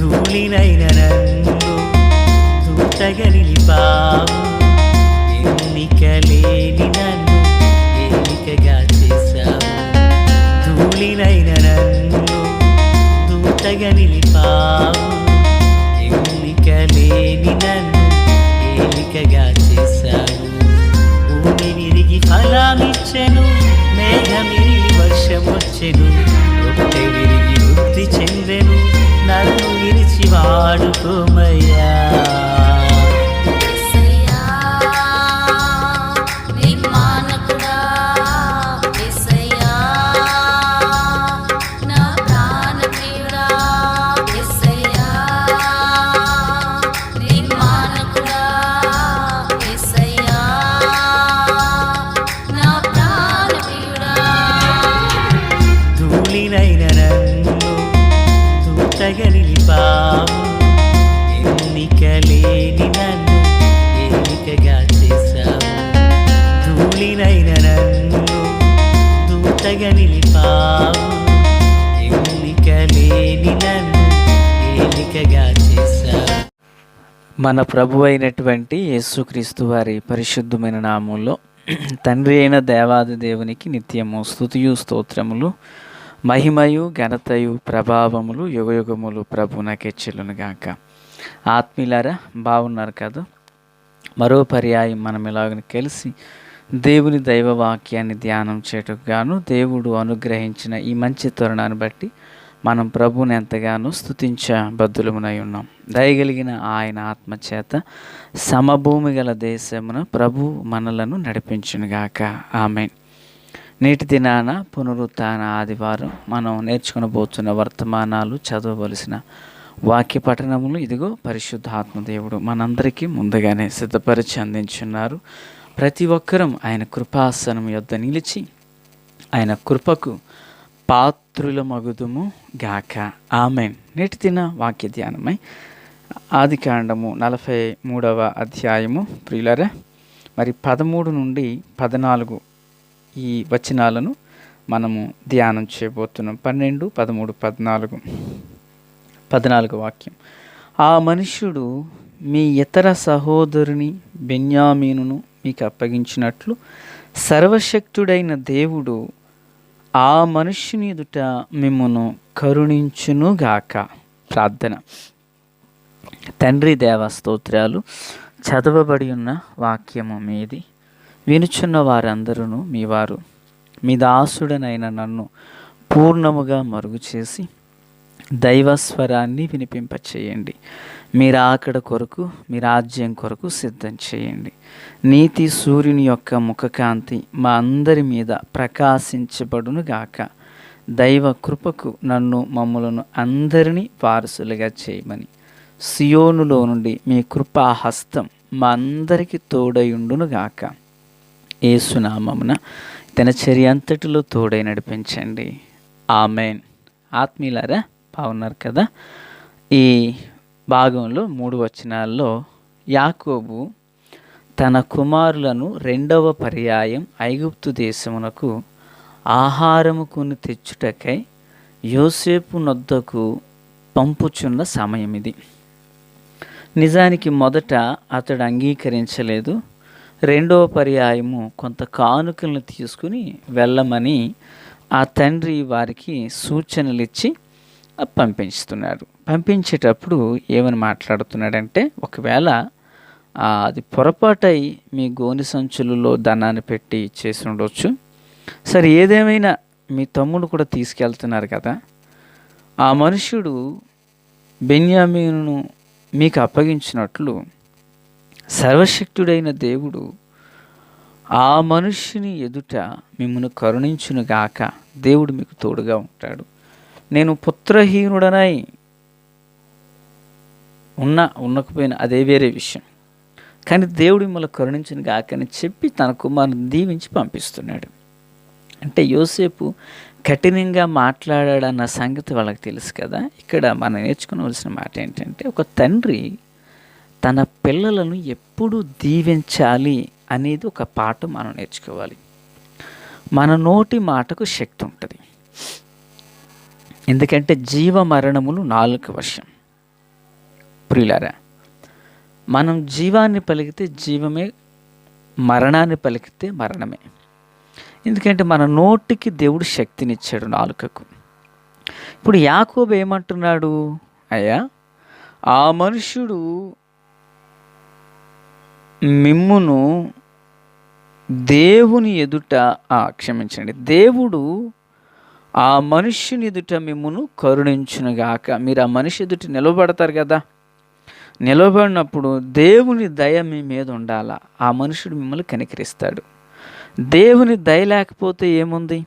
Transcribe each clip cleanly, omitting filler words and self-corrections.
ధూళినైన నన్ను దూతగా నిలిపావు, ఎన్నిక లేని నన్ను ఏలికగా చేశావు. ధూళినైన నన్ను దూతగా నిలిపావు, ఎన్నిక లేని నన్ను ఏలికగా చేశావు. భూమి విరిగి ఫలమిచ్చెను, మేఘమిరిగి వర్షమొచ్చెను, రొట్టె విరిగి వృద్ధి చెందెను, నన్ను విరిచి వాడుకోమయ్యా. ధూళినైన నన్ను దూతగా నిలిపావు, ఎన్నిక లేని నన్ను ఏలికగా చేశావు. ధూళినైన నన్ను దూతగా నిలిపావు, ఎన్నిక లేని నన్ను ఏలికగా చేశావు. మన ప్రభు అయినటువంటి యేసుక్రీస్తు వారి పరిశుద్ధమైన నామంలో తండ్రి అయిన దేవాది దేవునికి నిత్యము స్తుతియు స్తోత్రములు, మహిమయు ఘనతయు ప్రభావములు యుగయుగములు ప్రభునకే చెల్లునుగాక. ఆత్మీయులారా, బాగున్నారు కదా? మరో పర్యాయం మనం ఇలాగ కలిసి దేవుని దైవవాక్యాన్ని ధ్యానం చేయటకు గాను దేవుడు అనుగ్రహించిన ఈ మంచి తరుణాన్ని బట్టి మనం ప్రభువుని ఎంతగానో స్తుతించబద్ధులమునై ఉన్నాం. దయగలిగిన ఆయన ఆత్మచేత సమభూమి గల దేశమున ప్రభు మనలను నడిపించునుగాక. ఆమేన్. నేటి దినాన పునరుత్థాన ఆదివారం మనం నేర్చుకునబోతున్న వర్తమానాలు, చదవవలసిన వాక్య పఠనములు ఇదిగో పరిశుద్ధాత్మ దేవుడు మనందరికీ ముందుగానే సిద్ధపరిచి అందించున్నారు. ప్రతి ఒక్కరం ఆయన కృపాసనం యొద్ద నిలిచి ఆయన కృపకు పాత్రులమగుదుము గాక. ఆమేన్. నేటి దిన వాక్య ధ్యానమై ఆదికాండము 43వ అధ్యాయము ప్రియులారా, మరి 13 నుండి 14 ఈ వచనాలను మనము ధ్యానం చేయబోతున్నాం. 12, 13, 14 వాక్యం. ఆ మనుష్యుడు మీ ఇతర సహోదరుని బెన్యామీనును మీకు అప్పగించినట్లు సర్వశక్తుడైన దేవుడు ఆ మనుష్యుని ఎదుట మిమ్మును కరుణించునుగాక. ప్రార్థన. తండ్రి దేవ స్తోత్రాలు. చదవబడి ఉన్న వాక్యము మీది, వినుచున్న వారందరూ మీ వారు. మీ దాసుడనైన నన్ను పూర్ణముగా మరుగు చేసి దైవస్వరాన్ని వినిపింపచేయండి. మీ రాకడ కొరకు, మీ రాజ్యం కొరకు సిద్ధం చేయండి. నీతి సూర్యుని యొక్క ముఖకాంతి మా అందరి మీద ప్రకాశించబడును గాక. దైవ కృపకు నన్ను మమ్ములను అందరినీ వారసులుగా చేయమని సియోనులో నుండి మీ కృపాహస్తం మా అందరికీ తోడయుండును గాక. యేసునామమున దినచర్య అంతటిలో తోడై నడిపించండి. ఆమేన్. ఆత్మీయులారా, బాగున్నారు కదా? ఈ భాగంలో 3 వచనాల్లో యాకోబు తన కుమారులను 2వ పర్యాయం ఐగుప్తు దేశమునకు ఆహారము కొని తెచ్చుటకై యోసేపు నొద్దకు పంపుచున్న సమయం ఇది. నిజానికి మొదట అతడు అంగీకరించలేదు. 2వ పర్యాయము కొంత కానుకలను తీసుకుని వెళ్ళమని ఆ తండ్రి వారికి సూచనలు ఇచ్చి పంపించుతున్నాడు. పంపించేటప్పుడు ఏమని మాట్లాడుతున్నాడంటే, ఒకవేళ అది పొరపాటై మీ గోని సంచులలో ధనాన్ని పెట్టి చేసి ఉండొచ్చు. సరే, ఏదేమైనా మీ తమ్ముడు కూడా తీసుకెళ్తున్నారు కదా, ఆ మనుష్యుడు బెన్యామీనును మీకు అప్పగించినట్లు సర్వశక్తుడైన దేవుడు ఆ మనుష్యుని ఎదుట మిమ్మల్ని కరుణించునుగాక. దేవుడు మీకు తోడుగా ఉంటాడు. నేను పుత్రహీనుడనై ఉండకపోయినా అదే వేరే విషయం, కానీ దేవుడు మిమ్మల్ని కరుణించును గాక అని చెప్పి తన కుమారుని దీవించి పంపిస్తున్నాడు. అంటే యోసేపు కఠినంగా మాట్లాడాడన్న సంగతి వాళ్ళకి తెలుసు కదా. ఇక్కడ మనం నేర్చుకోవలసిన మాట ఏంటంటే, ఒక తండ్రి తన పిల్లలను ఎప్పుడు దీవించాలి అనేది ఒక పాఠం మనం నేర్చుకోవాలి. మన నోటి మాటకు శక్తి ఉంటుంది. ఎందుకంటే జీవ మరణములు నాలుక వశం. ప్రియులారా, మనం జీవాన్ని పలికితే జీవమే, మరణాన్ని పలికితే మరణమే. ఎందుకంటే మన నోటికి దేవుడు శక్తినిచ్చాడు, నాలుకకు. ఇప్పుడు యాకోబు ఏమంటున్నాడు? అయ్యా, ఆ మనుష్యుడు మిమ్మును దేవుని ఎదుట క్షమించండి, దేవుడు ఆ మనుష్యుని ఎదుట మిమ్మును కరుణించునుగాక. మీరు ఆ మనిషి ఎదుట నిలబడతారు కదా, నిలబడినప్పుడు దేవుని దయ మీ మీద ఉండాలా. ఆ మనుషుడు మిమ్మల్ని కనికరిస్తాడు. దేవుని దయ లేకపోతే ఏముంది,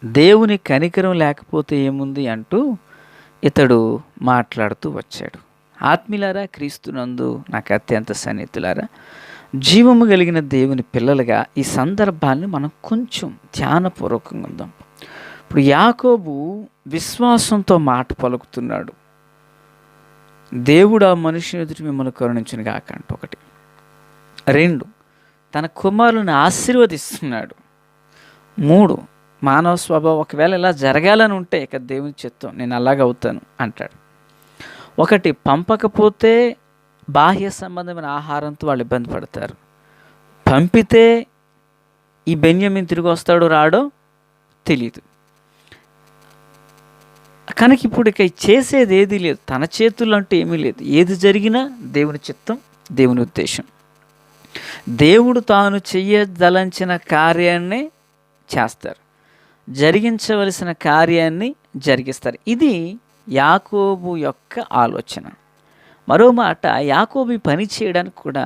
దేవుని కనికరం లేకపోతే ఏముంది అంటూ ఇతడు మాట్లాడుతూ వచ్చాడు. ఆత్మీయులారా, క్రీస్తునందు నాకు అత్యంత సన్నిహితులారా, జీవము కలిగిన దేవుని పిల్లలుగా ఈ సందర్భాన్ని మనం కొంచెం ధ్యానపూర్వకంగా ఉందాం. ఇప్పుడు యాకోబు విశ్వాసంతో మాట పలుకుతున్నాడు. దేవుడు ఆ మనుషుని ఎదుటి మిమ్మల్ని కరుణించును గాక అంట ఒకటి. 2, తన కుమారులను ఆశీర్వదిస్తున్నాడు. 3, మానవ స్వభావం ఒకవేళ ఇలా జరగాలని ఉంటే ఇక దేవుని చిత్తం, నేను అలాగవుతాను అంటాడు. 1, పంపకపోతే బాహ్య సంబంధమైన ఆహారంతో వాళ్ళు ఇబ్బంది పడతారు. పంపితే ఈ బెన్యామీను తిరిగి వస్తాడో రాడో తెలీదు. కనుక ఇప్పుడు ఇక చేసేది ఏదీ లేదు, తన చేతుల్లో అంటూ ఏమీ లేదు. ఏది జరిగినా దేవుని చిత్తం, దేవుని ఉద్దేశం. దేవుడు తాను చెయ్యదలంచిన కార్యాన్ని చేస్తారు, జరిగించవలసిన కార్యాన్ని జరిగిస్తారు. ఇది యాకోబు యొక్క ఆలోచన. మరో మాట, యాకోబు పని చేయడానికి కూడా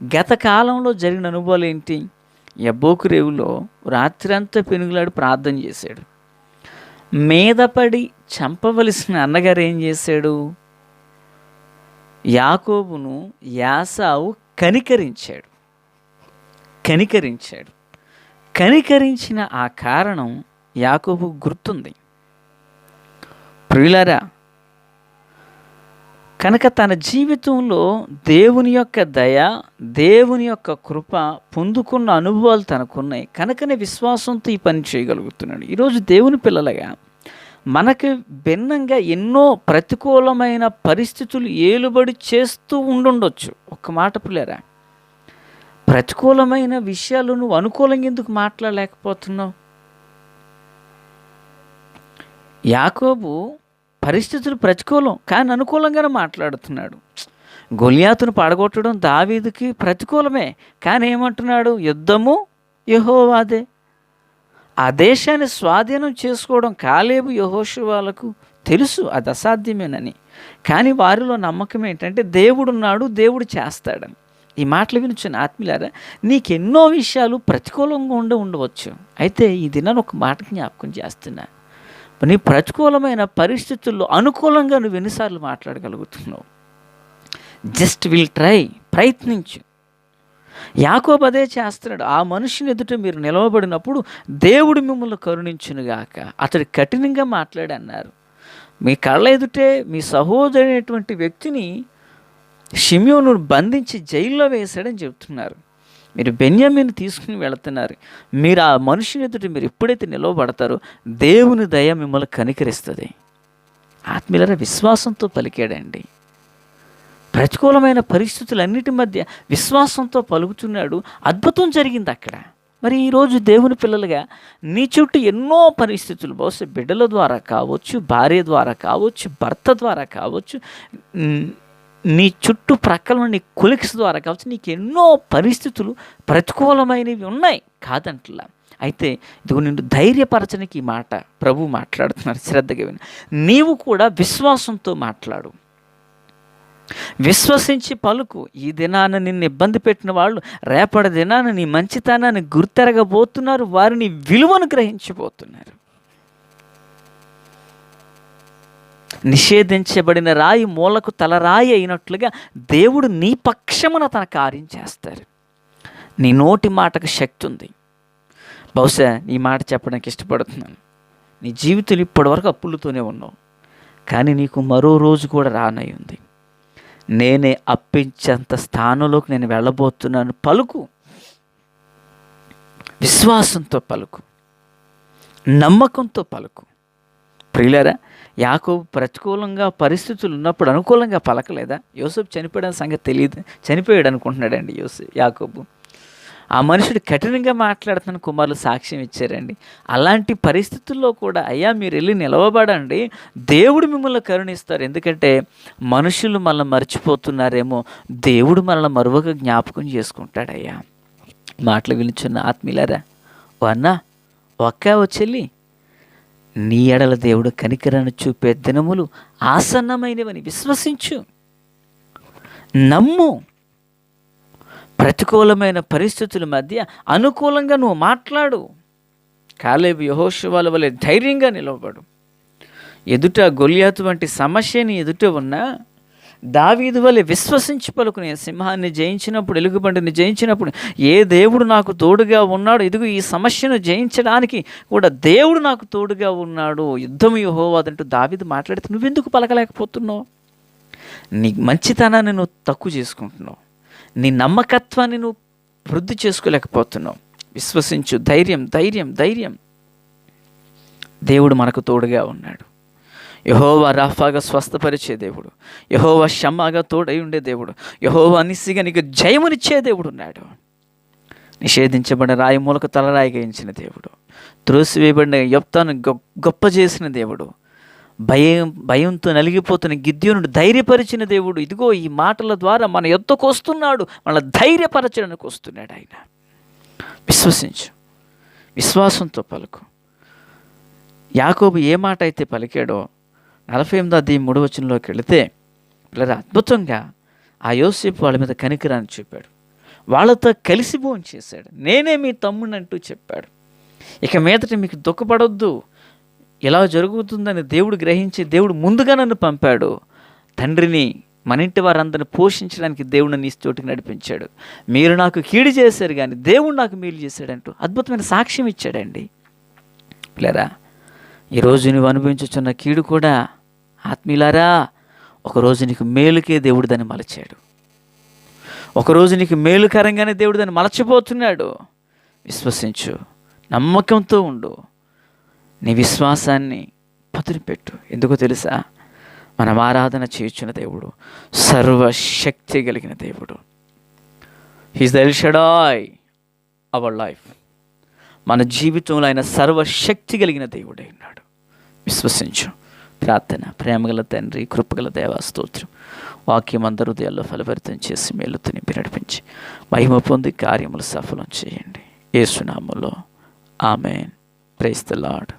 గత కాలంలో జరిగిన అనుభవాలు ఏంటి? యబ్బోకు రేవులో రాత్రంతా పెనుగులాడు ప్రార్థన చేశాడు. మీదపడి చంపవలసిన అన్నగారు ఏం చేశాడు? యాకోబును యాసావు కనికరించాడు. కనికరించిన ఆ కారణం యాకోబు గుర్తుంది. ప్రియులారా, కనుక తన జీవితంలో దేవుని యొక్క దయ, దేవుని యొక్క కృప పొందుకున్న అనుభవాలు తనకున్నాయి. కనుకనే విశ్వాసంతో ఈ పని చేయగలుగుతున్నాడు. ఈరోజు దేవుని పిల్లలుగా మనకు భిన్నంగా ఎన్నో ప్రతికూలమైన పరిస్థితులు ఏలుబడి చేస్తూ ఉండుండొచ్చు. ఒక్క మాట పిల్లరా, ప్రతికూలమైన విషయాలు నువ్వు అనుకూలంగా ఎందుకు మాట్లాడలేకపోతున్నావు? యాకోబు పరిస్థితులు ప్రతికూలం కానీ అనుకూలంగానే మాట్లాడుతున్నాడు. గొలియాతును పడగొట్టడం దావీదుకి ప్రతికూలమే, కానీ ఏమంటున్నాడు? యుద్ధము యెహోవాదే. ఆ దేశాన్ని స్వాధీనం చేసుకోవడం కాలేబు యెహోషువలకు తెలుసు అది అసాధ్యమేనని. కానీ వారిలో నమ్మకం ఏంటంటే దేవుడున్నాడు, దేవుడు చేస్తాడని. ఈ మాటలు వినిచిన ఆత్మీయులారా, నీకెన్నో విషయాలు ప్రతికూలంగా ఉండవచ్చు. అయితే ఈ దినాన్ని ఒక మాట జ్ఞాపకం చేస్తున్నా, నీ ప్రతికూలమైన పరిస్థితుల్లో అనుకూలంగా నువ్వు ఎన్నిసార్లు మాట్లాడగలుగుతున్నావు? జస్ట్ విల్ ట్రై, ప్రయత్నించు. యాకోబు అదే చేస్తున్నాడు. ఆ మనుషుని ఎదుట మీరు నిలవబడినప్పుడు దేవుడు మిమ్మల్ని కరుణించునుగాక. అతడు కఠినంగా మాట్లాడి అన్నారు. మీ కళ్ళ ఎదుటే మీ సహోదరైనటువంటి వ్యక్తిని షిమ్యోను బంధించి జైల్లో వేశాడని చెప్తున్నారు. మీరు బెన్యామీను తీసుకుని వెళుతున్నారు. మీరు ఆ మనుషుని ఎదుట మీరు ఎప్పుడైతే నిలవబడతారో దేవుని దయ మిమ్మల్ని కనికరిస్తుంది. ఆత్మీయులారా, విశ్వాసంతో పలికాడండి. ప్రతికూలమైన పరిస్థితులన్నిటి మధ్య విశ్వాసంతో పలుకుతున్నాడు. అద్భుతం జరిగింది అక్కడ. మరి ఈరోజు దేవుని పిల్లలుగా నీ చుట్టూ ఎన్నో పరిస్థితులు, బహుశా బిడ్డల ద్వారా కావచ్చు, భార్య ద్వారా కావచ్చు, భర్త ద్వారా కావచ్చు, నీ చుట్టూ ప్రక్కల నీ కొలిక్స్ ద్వారా కావచ్చు, నీకు ఎన్నో పరిస్థితులు ప్రతికూలమైనవి ఉన్నాయి కాదంటలా. అయితే ఇదిగో నిన్ను ధైర్యపరచడానికి ఈ మాట ప్రభు మాట్లాడుతున్నారు. శ్రద్ధగా విని నీవు కూడా విశ్వాసంతో మాట్లాడు, విశ్వసించి పలుకు. ఈ దినాన నిన్ను ఇబ్బంది పెట్టిన వాళ్ళు రేపటి దినాన నీ మంచితనాన్ని గుర్తెరగబోతున్నారు, వారిని విలువను గ్రహించబోతున్నారు. నిషేధించబడిన రాయి మూలకు తలరాయి అయినట్లుగా దేవుడు నీ పక్షమున తన కార్యం చేస్తారు. నీ నోటి మాటకు శక్తి ఉంది. బహుశా ఈ మాట చెప్పడానికి ఇష్టపడుతున్నాను. నీ జీవితంలో ఇప్పటివరకు అప్పులతోనే ఉన్నావు, కానీ నీకు మరో రోజు కూడా రానై ఉంది. నేనే అప్పించేంత స్థానంలోకి నేను వెళ్ళబోతున్నాను. పలుకు, విశ్వాసంతో పలుకు, నమ్మకంతో పలుకు. ప్రియులారా, యాకోబు ప్రతికూలంగా పరిస్థితులు ఉన్నప్పుడు అనుకూలంగా పలకలేదా? యోసేపు చనిపోయిన సంగతి తెలియదు, చనిపోయాడు అనుకుంటున్నాడండి యాకోబు. ఆ మనుషుడు కఠినంగా మాట్లాడుతున్న కుమారులు సాక్ష్యం ఇచ్చారండి. అలాంటి పరిస్థితుల్లో కూడా అయ్యా మీరు వెళ్ళి నిలవబడండి, దేవుడు మిమ్మల్ని కరుణిస్తారు. ఎందుకంటే మనుషులు మనల్ని మర్చిపోతున్నారేమో, దేవుడు మనల్ని మరొక జ్ఞాపకం చేసుకుంటాడయ్యా. మాటలు వినుచున్న ఆత్మీయులారా, ఓ అన్నా, ఓ చెల్లి, నీ ఎడల దేవుడు కనికరాన్ని చూపే దినములు ఆసన్నమైనవని విశ్వసించు, నమ్ము. ప్రతికూలమైన పరిస్థితుల మధ్య అనుకూలంగా నువ్వు మాట్లాడు. కాలేబు యెహోషువల వలె ధైర్యంగా నిలవబడు. ఎదుట గొలియాతు వంటి సమస్యని ఎదుట ఉన్న దావీదు వలె విశ్వసించి పలుకునే సింహాన్ని జయించినప్పుడు, ఎలుగుబంటిని జయించినప్పుడు, ఏ దేవుడు నాకు తోడుగా ఉన్నాడు, ఇదిగో ఈ సమస్యను జయించడానికి కూడా దేవుడు నాకు తోడుగా ఉన్నాడు, యుద్ధం యెహోవాదంటూ దావీదు మాట్లాడితే నువ్వెందుకు పలకలేకపోతున్నావు? నీ మంచితనాన్ని నువ్వు తక్కువ చేసుకుంటున్నావు, నీ నమ్మకత్వాన్ని నువ్వు వృద్ధి చేసుకోలేకపోతున్నావు. విశ్వసించు. ధైర్యం, ధైర్యం, ధైర్యం. దేవుడు మనకు తోడుగా ఉన్నాడు. యెహోవా రాఫాగా స్వస్థపరిచే దేవుడు, యెహోవా షమ్మాగా తోడై ఉండే దేవుడు, యెహోవా నిస్సిగా నీకు జయమునిచ్చే దేవుడు ఉన్నాడు. నిషేధించబడిన రాయి మూలకు తలరాయిగా ఎంచిన దేవుడు, త్రోసివేయబడిన యొప్తాను గొప్ప చేసిన దేవుడు, భయంతో నలిగిపోతున్న గిద్యోనుడు ధైర్యపరిచిన దేవుడు. ఇదిగో ఈ మాటల ద్వారా మన యొద్దకు వస్తున్నాడు, మన ధైర్యపరచడానికి వస్తున్నాడు ఆయన. విశ్వసించు, విశ్వాసంతో పలుకు. యాకోబు ఏ మాట అయితే పలికాడో 48:3 వెళితే పిల్లలు అద్భుతంగా ఆ యోసేపు వాళ్ళ మీద కనికరాన్ని చూపాడు, వాళ్ళతో కలిసి భోజనం చేశాడు. నేనే మీ తమ్ముడిని అంటూ చెప్పాడు. ఇక మీదట మీకు దుఃఖపడొద్దు, ఇలా జరుగుతుందని దేవుడు గ్రహించి దేవుడు ముందుగా నన్ను పంపాడు. తండ్రిని, మన ఇంటి వారందరిని పోషించడానికి దేవుడు నీ చోటుకి నడిపించాడు. మీరు నాకు కీడు చేశారు కానీ దేవుడు నాకు మేలు చేశాడంటూ అద్భుతమైన సాక్ష్యం ఇచ్చాడండి. పిల్లరా, ఈరోజు నువ్వు అనుభవించుచున్న కీడు కూడా ఆత్మీయులారా, ఒకరోజు నీకు మేలుకే దేవుడు దాన్ని మలచాడు. ఒకరోజు నీకు మేలుకరంగానే దేవుడు దాన్ని మలచిపోతున్నాడు. విశ్వసించు, నమ్మకంతో ఉండు, నీ విశ్వాసాన్ని పదునుపెట్టు. ఎందుకో తెలుసా? మనం ఆరాధన చేయుచున్న దేవుడు సర్వశక్తి కలిగిన దేవుడు. He's the L Shaddai our life. మన జీవితంలో ఆయన సర్వశక్తి కలిగిన దేవుడై ఉన్నాడు. విశ్వసించు. ప్రార్థన. ప్రేమగల తండ్రి, కృపగల దేవా, స్తోత్రం. వాక్యం అందరూ హృదయాల్లో ఫలభరితం చేసి మేలుతో నింపి నడిపించి మహిమ పొంది కార్యములు సఫలం చేయండి. యేసు నామములో ఆమేన్. Praise the lord.